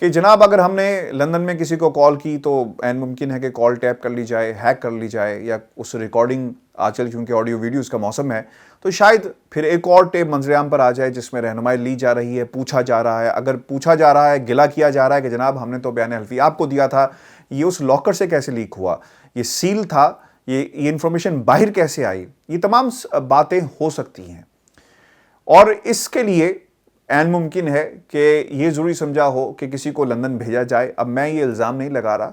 کہ جناب اگر ہم نے لندن میں کسی کو کال کی تو عین ممکن ہے کہ کال ٹیپ کر لی جائے، ہیک کر لی جائے، یا اس ریکارڈنگ آج کل کیونکہ آڈیو ویڈیوز کا موسم ہے تو شاید پھر ایک اور ٹیپ منظر عام پر آ جائے جس میں رہنمائی لی جا رہی ہے، پوچھا جا رہا ہے. اگر پوچھا جا رہا ہے، گلہ کیا جا رہا ہے کہ جناب ہم نے تو بیان حلفی آپ کو دیا تھا، یہ اس لاکر سے کیسے لیک ہوا، یہ سیل تھا، یہ انفارمیشن باہر کیسے آئی، یہ تمام باتیں ہو سکتی ہیں. اور اس کے لیے عین ممکن ہے کہ یہ ضروری سمجھا ہو کہ کسی کو لندن بھیجا جائے. اب میں یہ الزام نہیں لگا رہا،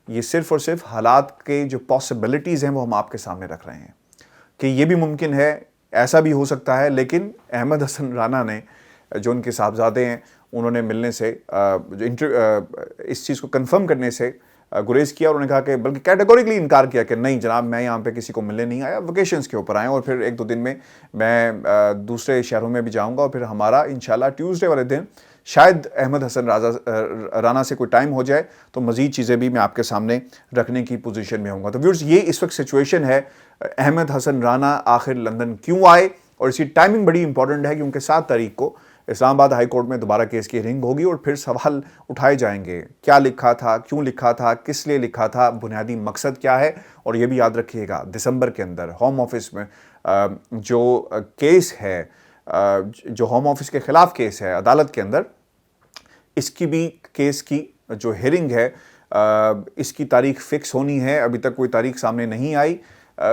یہ صرف اور صرف حالات کے جو پاسبلٹیز ہیں وہ ہم آپ کے سامنے رکھ رہے ہیں کہ یہ بھی ممکن ہے، ایسا بھی ہو سکتا ہے. لیکن احمد حسن رانا نے جو ان کے صاحبزادے ہیں انہوں نے ملنے سے اس چیز کو کنفرم کرنے سے گریز کیا، اور انہوں نے کہا کہ بلکہ کیٹیگوریکلی انکار کیا کہ نہیں جناب میں یہاں پہ کسی کو ملنے نہیں آیا، ویکیشنز کے اوپر آئے اور پھر ایک دو دن میں میں دوسرے شہروں میں بھی جاؤں گا، اور پھر ہمارا انشاءاللہ ٹیوزڈے والے دن شاید احمد حسن رانا سے کوئی ٹائم ہو جائے تو مزید چیزیں بھی میں آپ کے سامنے رکھنے کی پوزیشن میں ہوں گا. تو ویورز یہ اس وقت سچویشن ہے. احمد حسن رانا آخر لندن کیوں آئے، اور اس کی ٹائمنگ بڑی امپورٹنٹ ہے کیونکہ 7 تاریخ کو اسلام آباد ہائی کورٹ میں دوبارہ کیس کی ہیئرنگ ہوگی اور پھر سوال اٹھائے جائیں گے، کیا لکھا تھا، کیوں لکھا تھا، کس لیے لکھا تھا، بنیادی مقصد کیا ہے. اور یہ بھی یاد رکھیے گا دسمبر کے اندر ہوم آفس میں جو کیس ہے، جو ہوم آفس کے خلاف کیس ہے عدالت کے اندر، اس کی بھی کیس کی جو ہیئرنگ ہے اس کی تاریخ فکس ہونی ہے. ابھی تک کوئی تاریخ سامنے نہیں آئی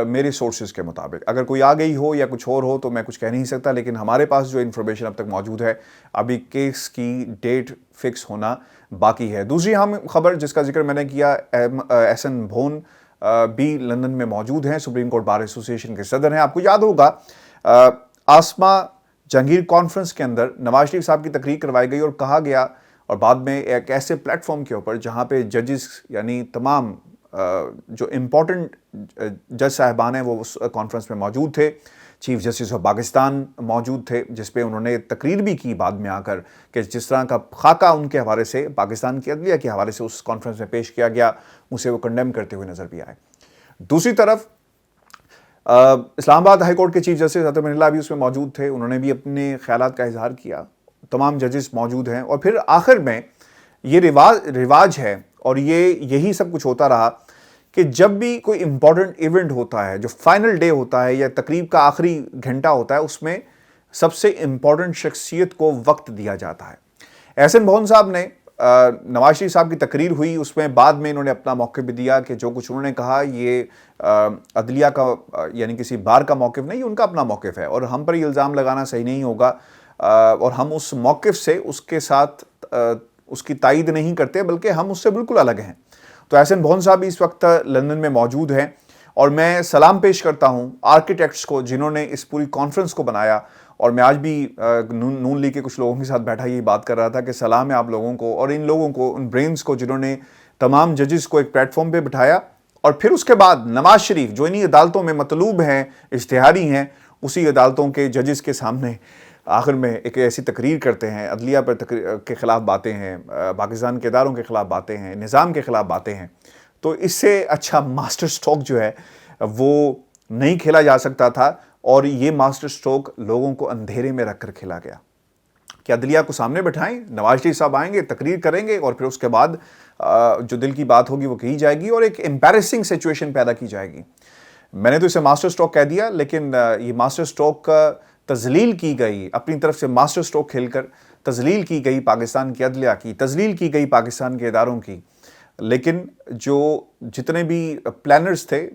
میرے سورسز کے مطابق. اگر کوئی آ گئی ہو یا کچھ اور ہو تو میں کچھ کہہ نہیں سکتا، لیکن ہمارے پاس جو انفارمیشن اب تک موجود ہے ابھی کیس کی ڈیٹ فکس ہونا باقی ہے. دوسری اہم خبر جس کا ذکر میں نے کیا، احسن بھون بھی لندن میں موجود ہیں، سپریم کورٹ بار ایسوسی ایشن کے صدر ہیں. آپ کو یاد ہوگا آسما جہانگیر کانفرنس کے اندر نواز شریف صاحب کی تقریر کروائی گئی اور کہا گیا، اور بعد میں ایک ایسے پلیٹ فارم کے اوپر جہاں پہ ججز یعنی تمام جو امپورٹنٹ جج صاحبان ہیں وہ اس کانفرنس میں موجود تھے، چیف جسٹس آف پاکستان موجود تھے، جس پہ انہوں نے تقریر بھی کی بعد میں آ کر کہ جس طرح کا خاکہ ان کے حوالے سے پاکستان کی عدلیہ کے حوالے سے اس کانفرنس میں پیش کیا گیا، اسے وہ کنڈیم کرتے ہوئے نظر بھی آئے. دوسری طرف اسلام آباد ہائی کورٹ کے چیف جسٹس عطا من اللہ بھی اس میں موجود تھے، انہوں نے بھی اپنے خیالات کا اظہار کیا. تمام ججز موجود ہیں. اور پھر آخر میں یہ رواج ہے اور یہی سب کچھ ہوتا رہا کہ جب بھی کوئی امپورٹنٹ ایونٹ ہوتا ہے، جو فائنل ڈے ہوتا ہے یا تقریب کا آخری گھنٹہ ہوتا ہے، اس میں سب سے امپورٹنٹ شخصیت کو وقت دیا جاتا ہے. احسن بھون صاحب نے نواز شریف صاحب کی تقریر ہوئی، اس میں بعد میں انہوں نے اپنا موقف بھی دیا کہ جو کچھ انہوں نے کہا یہ عدلیہ کا یعنی کسی بار کا موقف نہیں، ان کا اپنا موقف ہے اور ہم پر یہ الزام لگانا صحیح نہیں ہوگا، اور ہم اس موقف سے اس کے ساتھ اس کی تائید نہیں کرتے بلکہ ہم اس سے بالکل الگ ہیں. تو احسن بھون صاحب اس وقت لندن میں موجود ہیں اور میں سلام پیش کرتا ہوں آرکیٹیکٹس کو جنہوں نے اس پوری کانفرنس کو بنایا. اور میں آج بھی نون لیگ کے کچھ لوگوں کے ساتھ بیٹھا یہی بات کر رہا تھا کہ سلام ہے آپ لوگوں کو اور ان لوگوں کو، ان برینز کو جنہوں نے تمام ججز کو ایک پلیٹ فارم پہ بٹھایا. اور پھر اس کے بعد نواز شریف جو انہی عدالتوں میں مطلوب ہیں، اشتہاری ہیں، اسی عدالتوں کے ججز کے سامنے آخر میں ایک ایسی تقریر کرتے ہیں، عدلیہ پر کے خلاف باتیں ہیں، پاکستان کے اداروں کے خلاف باتیں ہیں، نظام کے خلاف باتیں ہیں. تو اس سے اچھا ماسٹر سٹروک جو ہے وہ نہیں کھیلا جا سکتا تھا، اور یہ ماسٹر سٹروک لوگوں کو اندھیرے میں رکھ کر کھیلا گیا کہ عدلیہ کو سامنے بٹھائیں، نواز شریف صاحب آئیں گے، تقریر کریں گے، اور پھر اس کے بعد جو دل کی بات ہوگی وہ کہی جائے گی اور ایک امپیرسنگ سچویشن پیدا کی جائے گی. میں نے تو اسے ماسٹر سٹروک کہہ دیا، لیکن یہ ماسٹر سٹروک تذلیل کی گئی، اپنی طرف سے ماسٹر سٹروک کھیل کر تذلیل کی گئی پاکستان کی عدلیہ کی، تذلیل کی گئی پاکستان کے اداروں کی. لیکن جو جتنے بھی پلانرز تھے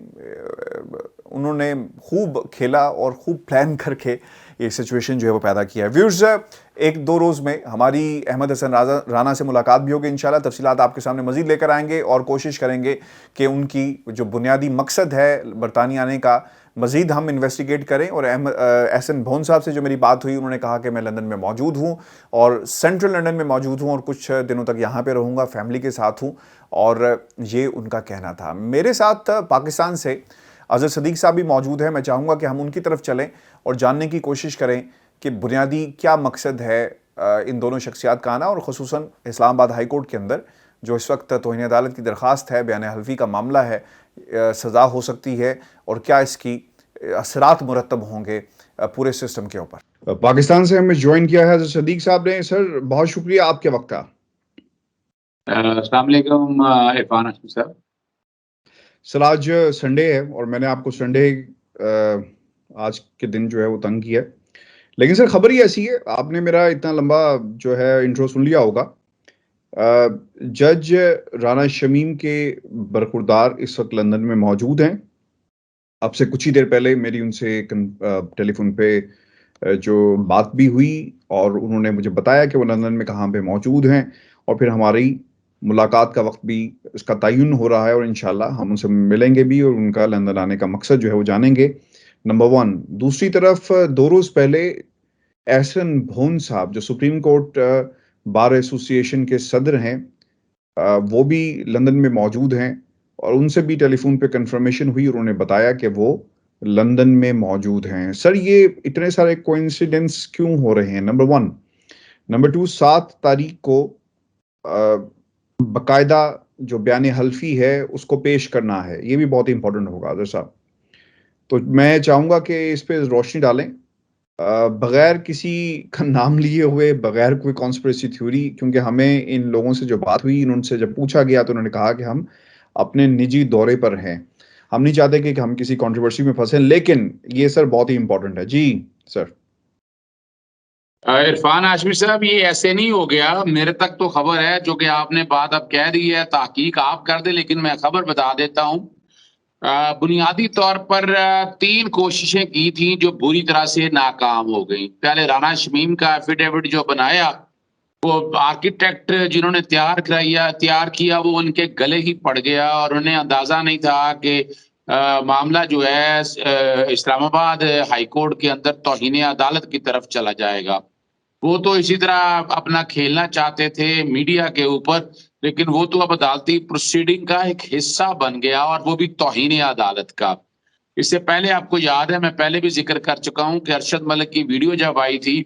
انہوں نے خوب کھیلا اور خوب پلان کر کے یہ سچویشن جو ہے وہ پیدا کیا ہے. ویورز، ایک دو روز میں ہماری احمد حسن رانا سے ملاقات بھی ہوگی انشاءاللہ. تفصیلات آپ کے سامنے مزید لے کر آئیں گے اور کوشش کریں گے کہ ان کی جو بنیادی مقصد ہے برطانیہ آنے کا مزید ہم انویسٹیگیٹ کریں. اور احسن بھون صاحب سے جو میری بات ہوئی، انہوں نے کہا کہ میں لندن میں موجود ہوں اور سینٹرل لندن میں موجود ہوں اور کچھ دنوں تک یہاں پہ رہوں گا، فیملی کے ساتھ ہوں، اور یہ ان کا کہنا تھا. میرے ساتھ پاکستان سے اظہر صدیق صاحب بھی موجود ہیں. میں چاہوں گا کہ ہم ان کی طرف چلیں اور جاننے کی کوشش کریں کہ بنیادی کیا مقصد ہے ان دونوں شخصیات کا آنا، اور خصوصاً اسلام آباد ہائی کورٹ کے اندر جو اس وقت توہین عدالت کی درخواست ہے، بیان حلفی کا معاملہ ہے، سزا ہو سکتی ہے، اور کیا اس کی اثرات مرتب ہوں گے پورے سسٹم کے اوپر. پاکستان سے ہمیں جوائن کیا ہے حضرت صدیق صاحب نے. سر بہت شکریہ آپ کے وقت کا. السلام علیکم عرفان ہاشمی صاحب. سر آج سنڈے ہے اور میں نے آپ کو سنڈے آج کے دن جو ہے وہ تنگ کیا ہے، لیکن سر خبر ہی ایسی ہے. آپ نے میرا اتنا لمبا جو ہے انٹرو سن لیا ہوگا. جج رانا شمیم کے برخوردار اس وقت لندن میں موجود ہیں. اب سے کچھ ہی دیر پہلے میری ان سے ٹیلی فون پہ جو بات بھی ہوئی اور انہوں نے مجھے بتایا کہ وہ لندن میں کہاں پہ موجود ہیں، اور پھر ہماری ملاقات کا وقت بھی اس کا تعین ہو رہا ہے، اور انشاءاللہ ہم ان سے ملیں گے بھی اور ان کا لندن آنے کا مقصد جو ہے وہ جانیں گے. نمبر 1. دوسری طرف 2 روز پہلے احسن بھون صاحب جو سپریم کورٹ بار ایسوسی ایشن کے صدر ہیں، وہ بھی لندن میں موجود ہیں، اور ان سے بھی ٹیلی فون پہ کنفرمیشن ہوئی اور انہوں نے بتایا کہ وہ لندن میں موجود ہیں. سر یہ اتنے سارے کوئنسیڈنس کیوں ہو رہے ہیں؟ نمبر 1. نمبر 2. 7 تاریخ کو باقاعدہ جو بیان حلفی ہے اس کو پیش کرنا ہے، یہ بھی بہت امپورٹنٹ ہوگا حضرت صاحب. تو میں چاہوں گا کہ اس پہ روشنی ڈالیں بغیر کسی کا نام لیے ہوئے، بغیر کوئی کانسپریسی تھیوری، کیونکہ ہمیں ان لوگوں سے جو بات ہوئی، ان سے جب پوچھا گیا تو انہوں نے کہا کہ ہم اپنے نجی دورے پر ہیں، ہم نہیں چاہتے کہ ہم کسی کنٹروورسی میں پھنسیں. لیکن یہ سر بہت ہی امپورٹنٹ ہے. جی سر. عرفان ہاشمی صاحب، یہ ایسے نہیں ہو گیا. میرے تک تو خبر ہے، جو کہ آپ نے بات اب کہہ دی ہے، تحقیق آپ کر دیں، لیکن میں خبر بتا دیتا ہوں. بنیادی طور پر 3 کوششیں کی تھیں جو بری طرح سے ناکام ہو گئیں. پہلے رانا شمیم کا ایفیڈیوٹ جو بنایا، وہ آرکیٹیکٹ جنہوں نے تیار کیا وہ ان کے گلے ہی پڑ گیا، اور انہیں اندازہ نہیں تھا کہ معاملہ جو ہے اسلام آباد ہائی کورٹ کے اندر توہین عدالت کی طرف چلا جائے گا. وہ تو اسی طرح اپنا کھیلنا چاہتے تھے میڈیا کے اوپر، لیکن وہ تو اب عدالتی پروسیڈنگ کا ایک حصہ بن گیا، اور وہ بھی توہین عدالت کا. اس سے پہلے آپ کو یاد ہے، میں پہلے بھی ذکر کر چکا ہوں کہ ارشد ملک کی ویڈیو جب آئی تھی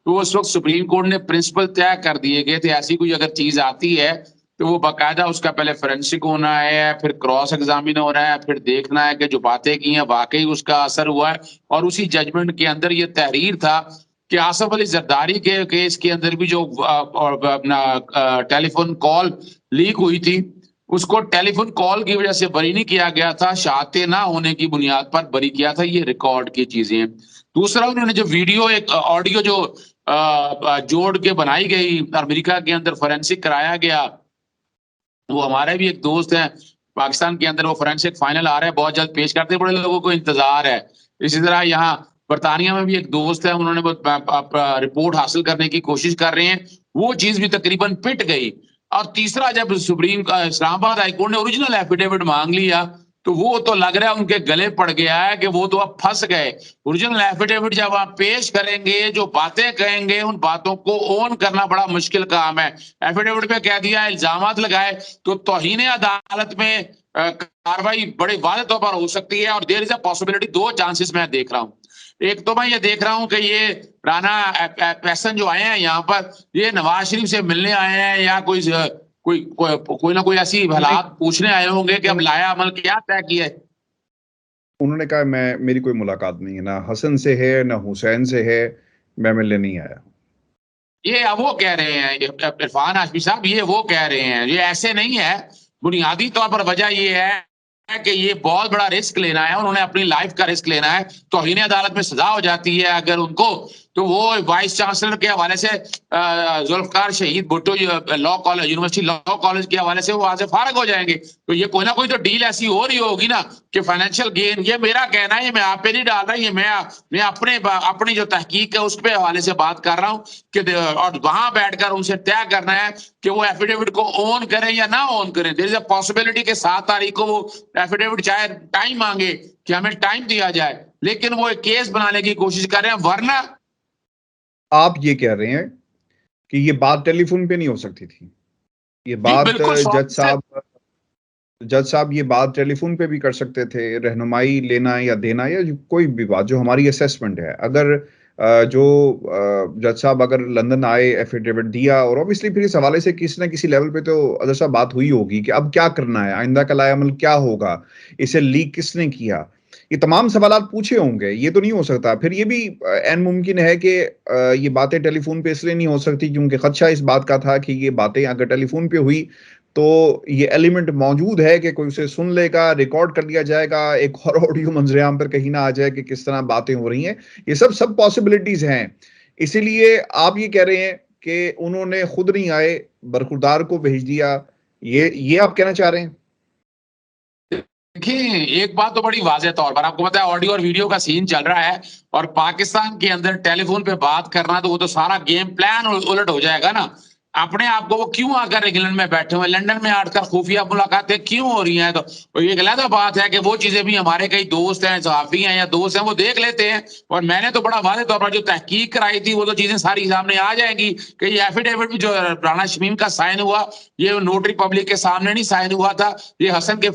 تو اس وقت سپریم کورٹ نے پرنسپل طے کر دیے گئے تھے، ایسی کوئی اگر چیز آتی ہے تو وہ باقاعدہ اس کا پہلے فورینسک ہونا ہے، پھر کراس ایگزامن ہو رہا ہے، پھر دیکھنا ہے کہ جو باتیں کی ہیں واقعی اس کا اثر ہوا ہے. اور اسی ججمنٹ کے اندر یہ تحریر تھا کہ آصف علی زرداری کے کیس کے اندر بھی جو اپنا ٹیلی فون کال لیک ہوئی تھی، اس کو ٹیلی فون کال کی وجہ سے بری نہیں کیا گیا تھا، شہادتیں نہ ہونے کی بنیاد پر بری کیا تھا. یہ ریکارڈ کی چیزیں ہیں. دوسرا، انہوں نے جو ویڈیو ایک آڈیو جو جوڑ کے بنائی گئی، امریکہ کے اندر فورینسک کرایا گیا. وہ ہمارے بھی ایک دوست ہیں پاکستان کے اندر، وہ فورینسک فائنل آ رہا ہے، بہت جلد پیش کرتے، بڑے لوگوں کو انتظار ہے. اسی طرح یہاں برطانیہ میں بھی ایک دوست ہے، انہوں نے رپورٹ حاصل کرنے کی کوشش کر رہے ہیں، وہ چیز بھی تقریباً پٹ گئی. اور تیسرا، جب اسلام آباد ہائی کورٹ نے اوریجنل ایفیڈیوٹ مانگ لیا تو وہ تو لگ رہا ہے ان کے گلے پڑ گیا ہے کہ وہ تو اب پھنس گئے. اوریجنل ایفیڈیوٹ جب آپ پیش کریں گے، جو باتیں کہیں گے، ان باتوں کو اون کرنا بڑا مشکل کام ہے. ایفیڈیوٹ پہ کہہ دیا، الزامات لگائے، تو توہین عدالت میں کاروائی بڑے واضح طور پر ہو سکتی ہے. اور دیر از اے پاسبلٹی، 2 چانسز میں دیکھ رہا ہوں. ایک تو میں یہ دیکھ رہا ہوں کہ یہ رانا پیسن جو آئے ہیں یہاں پر، یہ نواز شریف سے ملنے آئے ہیں، یا کوئی نہ کوئی ایسی حالات پوچھنے آئے ہوں گے کہ اب لایا عمل کیا طے کیا ہے. انہوں نے کہا میری کوئی ملاقات نہیں ہے، نہ حسن سے ہے نہ حسین سے ہے، میں ملنے نہیں آیا. یہ وہ کہہ رہے ہیں عرفان ہاشمی صاحب، یہ وہ کہہ رہے ہیں، یہ ایسے نہیں ہے. بنیادی طور پر وجہ یہ ہے کہ یہ بہت بڑا رسک لینا ہے، انہوں نے اپنی لائف کا رسک لینا ہے. توہین عدالت میں سزا ہو جاتی ہے اگر ان کو، تو وہ وائس چانسلر کے حوالے سے ذوالفقار شہید Bhutto law college, university law college کے حوالے سے وہ وہاں سے فارغ ہو جائیں گے. تو یہ کوئی نہ کوئی تو ڈیل ایسی ہو رہی ہوگی نا کہ فائنینشیل گین. یہ میرا کہنا ہے، یہ میں آپ پہ نہیں ڈال رہا، یہ میں اپنی جو تحقیق ہے اس پہ حوالے سے بات کر رہا ہوں کہ اور وہاں بیٹھ کر ان سے طے کرنا ہے کہ وہ ایفیڈیوٹ کو اون کریں یا نہ اون کریں. دیر از اے پاسبلٹی کہ 7 تاریخ کو وہ ایفیڈیوٹ چاہے ٹائم مانگے کہ ہمیں ٹائم دیا جائے، لیکن وہ ایک کیس بنانے کی کوشش کر رہے ہیں. ورنہ آپ یہ کہہ رہے ہیں کہ یہ بات ٹیلی فون پہ نہیں ہو سکتی تھی، یہ بات جج صاحب یہ بات ٹیلی فون پہ بھی کر سکتے تھے، رہنمائی لینا یا دینا یا کوئی بھی بات جو ہماری اسیسمنٹ ہے. اگر جو جج صاحب اگر لندن آئے، ایفیڈیوٹ دیا، اور اوبیسلی پھر اس حوالے سے کسی نہ کسی لیول پہ تو اظہر صاحب بات ہوئی ہوگی کہ اب کیا کرنا ہے، آئندہ کا لائے عمل کیا ہوگا، اسے لیک کس نے کیا. یہ تمام سوالات پوچھے ہوں گے. یہ تو نہیں ہو سکتا. پھر یہ بھی عین ممکن ہے کہ یہ باتیں ٹیلی فون پہ اس لیے نہیں ہو سکتی کیونکہ خدشہ اس بات کا تھا کہ یہ باتیں اگر ٹیلی فون پہ ہوئی تو یہ ایلیمنٹ موجود ہے کہ کوئی اسے سن لے گا, ریکارڈ کر لیا جائے گا, ایک اور آڈیو منظر عام پر کہیں نہ آ جائے کہ کس طرح باتیں ہو رہی ہیں. یہ سب پاسبلٹیز ہیں. اسی لیے آپ یہ کہہ رہے ہیں کہ انہوں نے خود نہیں آئے, برخوردار کو بھیج دیا, یہ آپ کہنا چاہ رہے ہیں؟ دیکھیں ایک بات تو بڑی واضح طور پر آپ کو پتا ہے, آڈیو اور ویڈیو کا سین چل رہا ہے اور پاکستان کے اندر ٹیلی فون پہ بات کرنا تو وہ تو سارا گیم پلان الٹ ہو جائے گا نا. اپنے آپ کو وہ کیوں آ کر انگلینڈ میں بیٹھے ہوئے, لنڈن میں آ کر خفیہ ملاقاتیں کیوں ہو رہی ہیں؟ تو یہ علیحدہ بات ہے کہ وہ چیزیں بھی ہمارے کئی دوست ہیں, صحافی ہیں یا دوست ہیں, وہ دیکھ لیتے ہیں. اور میں نے تو بڑا واضح طور پر جو تحقیق کرائی تھی وہ تو چیزیں ساری سامنے آ جائیں گی کہ یہ ایفیڈیوٹ بھی جو رانا شمیم کا سائن ہوا یہ نوٹری پبلک کے سامنے نہیں سائن ہوا تھا, یہ حسین کے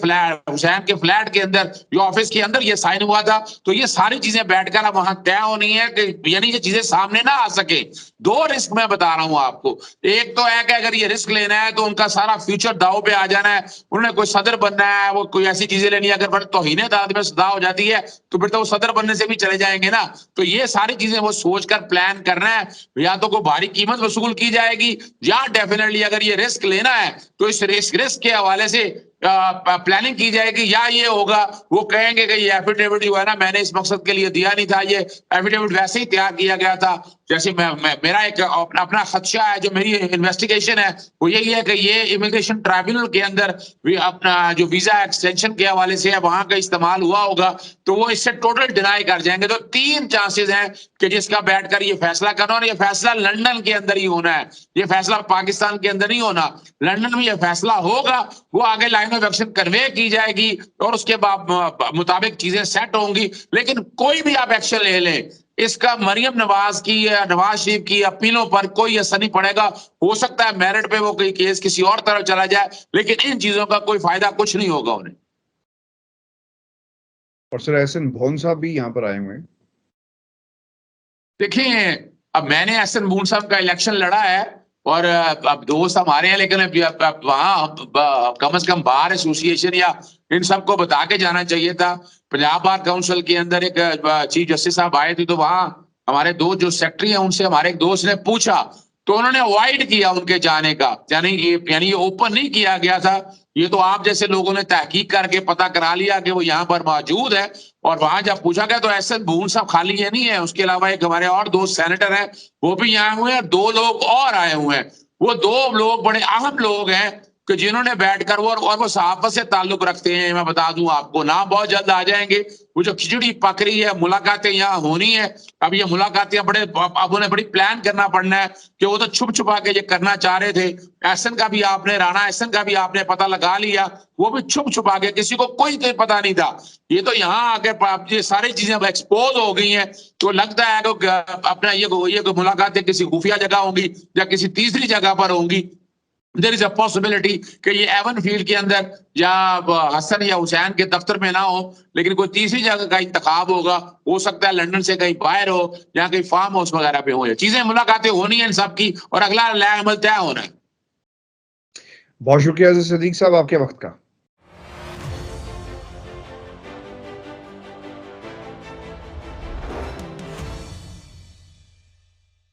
فلیٹ کے اندر جو آفس کے اندر یہ سائن ہوا تھا. تو یہ ساری چیزیں بیٹھ کر اب وہاں طے ہونی ہے کہ یعنی یہ چیزیں سامنے نہ آ سکے. دو رسک میں بتا رہا ہوں آپ کو. ایک تو ہے کہ اگر یہ رسک لینا ہے تو ان کا سارا فیوچر داؤ پہ آ جانا ہے, انہوں نے کوئی صدر بننا ہے, وہ کوئی ایسی چیزیں لینی ہے, اگر توہین عدالت میں صدا ہو جاتی ہے تو پھر تو وہ صدر بننے سے بھی چلے جائیں گے نا. تو یہ ساری چیزیں وہ سوچ کر پلان کرنا ہے, یا تو کوئی بھاری قیمت وصول کی جائے گی یا ڈیفینیٹلی اگر یہ رسک لینا ہے تو اس رسک کے حوالے سے پلاننگ کی جائے گی. یا یہ ہوگا وہ کہیں گے کہ یہ ایفیڈیوٹ جو ہے نا میں نے اس مقصد کے لیے دیا نہیں تھا, یہ ایفیڈیوٹ ویسے ہی تیار کیا گیا تھا. جیسے میرا ایک اپنا خدشہ ہے, جو میری انویسٹیگیشن ہے وہ یہی ہے کہ یہ امیگریشن ٹرائبونل کے اندر بھی اپنا جو ویزا ایکسٹینشن کے حوالے سے وہاں کا استعمال ہوا ہوگا تو وہ اس سے ٹوٹل ڈینائی کر جائیں گے. تو 3 چانسز ہیں کہ جس کا بیٹھ کر یہ فیصلہ کرنا, اور یہ فیصلہ لندن کے اندر ہی ہونا ہے, یہ فیصلہ پاکستان کے اندر نہیں ہونا. لندن میں یہ فیصلہ ہوگا, وہ آگے لائن آف ایکشن کنوے کی جائے گی اور اس کے مطابق چیزیں سیٹ ہوں گی. لیکن کوئی بھی آپ ایکشن لے لیں اس کا مریم نواز کی یا نواز شریف کی اپیلوں پر کوئی اثر نہیں پڑے گا. ہو سکتا ہے میرٹ پہ وہ کوئی کیس کسی اور طرف چلا جائے, لیکن ان چیزوں کا کوئی فائدہ کچھ نہیں ہوگا انہیں. اور سر احسن بھون صاحب بھی یہاں پر آئے ہوئے ہیں. دیکھیں اب میں نے احسن بھون صاحب کا الیکشن لڑا ہے اور اب دوست ہمارے ہیں, لیکن وہاں کم از کم بار ایسوسی ایشن یا ان سب کو بتا کے جانا چاہیے تھا. پنجاب بار کاؤنسل کے اندر ایک چیف جسٹس صاحب آئے تھے تو وہاں ہمارے دو جو سیکٹری ہیں ان سے ہمارے ایک دوست نے پوچھا تو انہوں نے اوائڈ کیا ان کے جانے کا, یعنی یہ اوپن نہیں کیا گیا تھا. یہ تو آپ جیسے لوگوں نے تحقیق کر کے پتہ کرا لیا کہ وہ یہاں پر موجود ہے, اور وہاں جب پوچھا گیا تو احسن بھون صاحب خالی یہ نہیں ہے, اس کے علاوہ ایک ہمارے اور دوست سینیٹر ہیں وہ بھی یہاں ہوئے ہیں, 2 لوگ اور آئے ہوئے ہیں. وہ 2 لوگ بڑے اہم لوگ ہیں کہ جنہوں نے بیٹھ کر وہ صحافت سے تعلق رکھتے ہیں. میں بتا دوں آپ کو, نام بہت جلد آ جائیں گے. وہ جو کھچڑی پک رہی ہے, ملاقاتیں یہاں ہونی ہے. اب یہ ملاقاتیں اب انہیں بڑی پلان کرنا پڑنا ہے کہ وہ تو چھپ چھپا کے یہ کرنا چاہ رہے تھے. احسن کا بھی آپ نے, رانا احسن کا بھی آپ نے پتہ لگا لیا, وہ بھی چھپ چھپا کے, کسی کو کوئی پتہ نہیں تھا. یہ تو یہاں آ کے یہ ساری چیزیں اب ایکسپوز ہو گئی ہیں تو لگتا ہے کہ اپنا یہ ملاقاتیں کسی خفیہ جگہ ہوں گی یا کسی تیسری جگہ پر ہوں گی. دیر از اے پاسبلٹی کہ یہ ایون فیلڈ کے اندر یا حسن یا حسین کے دفتر میں نہ ہو, لیکن کوئی تیسری جگہ کا انتخاب ہوگا. ہو سکتا ہے لندن سے کہیں باہر ہو یا کہیں فارم ہاؤس وغیرہ پہ ہو. یہ چیزیں ملاقاتیں ہونی ہیں ان سب کی, اور اگلا عمل طے ہونا ہے. بہت شکریہ صدیق صاحب آپ کے وقت کا.